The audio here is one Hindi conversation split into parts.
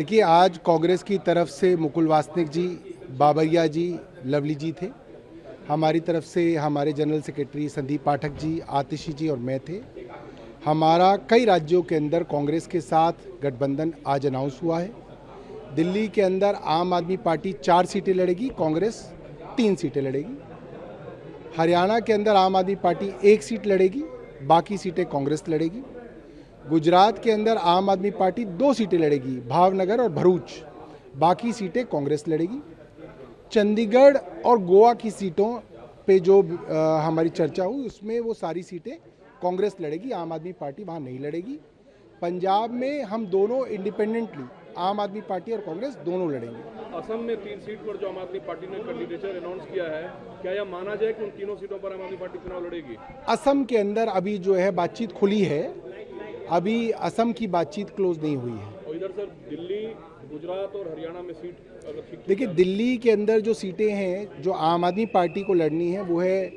देखिए, आज कांग्रेस की तरफ से मुकुल वासनिक जी, बाबरिया जी, लवली जी थे। हमारी तरफ से हमारे जनरल सेक्रेटरी संदीप पाठक जी, आतिशी जी और मैं थे। हमारा कई राज्यों के अंदर कांग्रेस के साथ गठबंधन आज अनाउंस हुआ है। दिल्ली के अंदर आम आदमी पार्टी 4 सीटें लड़ेगी, कांग्रेस 3 सीटें लड़ेगी। हरियाणा के अंदर आम आदमी पार्टी 1 सीट लड़ेगी, बाकी सीटें कांग्रेस लड़ेगी। गुजरात के अंदर आम आदमी पार्टी 2 सीटें लड़ेगी, भावनगर और भरूच, बाकी सीटें कांग्रेस लड़ेगी। चंडीगढ़ और गोवा की सीटों पे जो हमारी चर्चा हुई उसमें वो सारी सीटें कांग्रेस लड़ेगी, आम आदमी पार्टी वहाँ नहीं लड़ेगी। पंजाब में हम दोनों इंडिपेंडेंटली आम आदमी पार्टी और कांग्रेस दोनों लड़ेंगे। असम में 3 सीट पर जो आम आदमी पार्टी ने कैंडिडेचर अनाउंस किया है, क्या यह माना जाए कि उन तीनों सीटों पर आम आदमी पार्टी चुनाव लड़ेगी? असम के अंदर अभी जो है बातचीत खुली है, अभी असम की बातचीत क्लोज नहीं हुई है। और इधर सर दिल्ली, गुजरात और हरियाणा में सीट अगर ठीक देखिए, दिल्ली के अंदर जो सीटें हैं जो आम आदमी पार्टी को लड़नी है वो है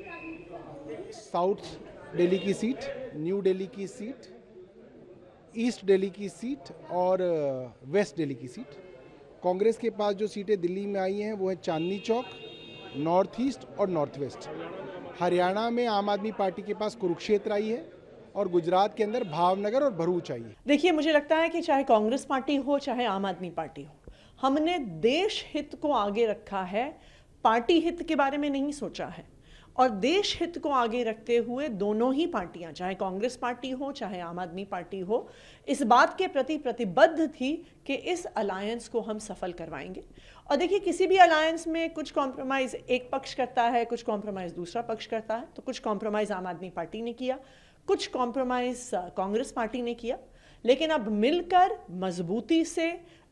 साउथ दिल्ली की सीट, न्यू दिल्ली की सीट, ईस्ट दिल्ली की सीट और वेस्ट दिल्ली की सीट। कांग्रेस के पास जो सीटें दिल्ली में आई हैं वो है चांदनी चौक, नॉर्थ ईस्ट और नॉर्थ वेस्ट। हरियाणा में आम आदमी पार्टी के पास कुरुक्षेत्र आई है और गुजरात के अंदर भावनगर और भरूच आई है। देखिए, मुझे लगता है कि चाहे कांग्रेस पार्टी हो चाहे आम आदमी पार्टी हो, हमने देश हित को आगे रखा है, पार्टी हित के बारे में नहीं सोचा है। और देश हित को आगे रखते हुए दोनों ही पार्टियां, चाहे कांग्रेस पार्टी हो चाहे आम आदमी पार्टी हो, इस बात के प्रति प्रतिबद्ध थी कि इस अलायंस को हम सफल करवाएंगे। और देखिए, किसी भी अलायंस में कुछ कॉम्प्रोमाइज एक पक्ष करता है, कुछ कॉम्प्रोमाइज दूसरा पक्ष करता है। तो कुछ कॉम्प्रोमाइज आम आदमी पार्टी ने किया, कुछ कॉम्प्रोमाइज कांग्रेस पार्टी ने किया, लेकिन अब मिलकर मजबूती से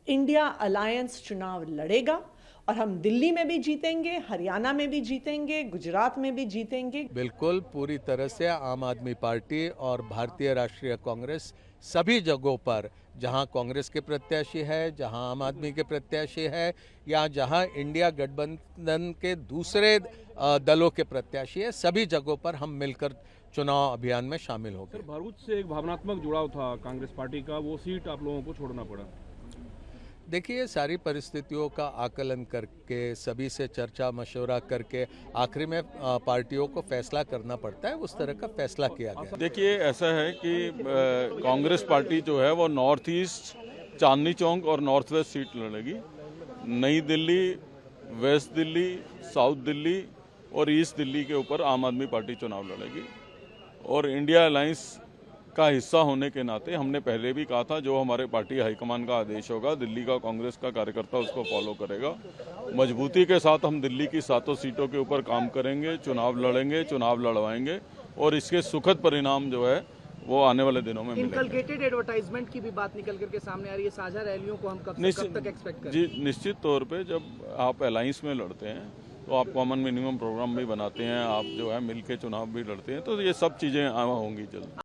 इंडिया अलायंस चुनाव लड़ेगा और हम दिल्ली में भी जीतेंगे, हरियाणा में भी जीतेंगे, गुजरात में भी जीतेंगे। बिल्कुल पूरी तरह से आम आदमी पार्टी और भारतीय राष्ट्रीय कांग्रेस सभी जगहों पर, जहां कांग्रेस के प्रत्याशी है, जहां आम आदमी के प्रत्याशी है या जहां इंडिया गठबंधन के दूसरे दलों के प्रत्याशी है, सभी जगहों पर हम मिलकर चुनाव अभियान में शामिल हो गए। सर, भरूच से एक भावनात्मक जुड़ाव था कांग्रेस पार्टी का, वो सीट आप लोगों को छोड़ना पड़ा। देखिए, सारी परिस्थितियों का आकलन करके, सभी से चर्चा मशवरा करके आखिरी में पार्टियों को फैसला करना पड़ता है, उस तरह का फैसला किया गया। देखिए, ऐसा है कि कांग्रेस पार्टी जो है वो नॉर्थ ईस्ट, चांदनी चौक और नॉर्थ वेस्ट सीट लड़ेगी। नई दिल्ली, वेस्ट दिल्ली, साउथ दिल्ली और ईस्ट दिल्ली के ऊपर आम आदमी पार्टी चुनाव लड़ेगी। और इंडिया अलायंस का हिस्सा होने के नाते हमने पहले भी कहा था, जो हमारे पार्टी हाईकमान का आदेश होगा, दिल्ली का कांग्रेस का कार्यकर्ता उसको फॉलो करेगा। मजबूती के साथ हम दिल्ली की 7 सीटों के ऊपर काम करेंगे, चुनाव लड़ेंगे, चुनाव लड़वाएंगे और इसके सुखद परिणाम जो है वो आने वाले दिनों में मिलेंगे। इनकलकेटेड एडवर्टाइजमेंट की भी बात निकल करके सामने आ रही है, साझा रैलियों को हम कब तक एक्सपेक्ट करें? जी, निश्चित तौर पे जब आप अलायंस में लड़ते हैं तो आप कॉमन मिनिमम प्रोग्राम भी बनाते हैं, आप जो है मिलके चुनाव भी लड़ते हैं, तो ये सब चीज़ें होंगी जल्द।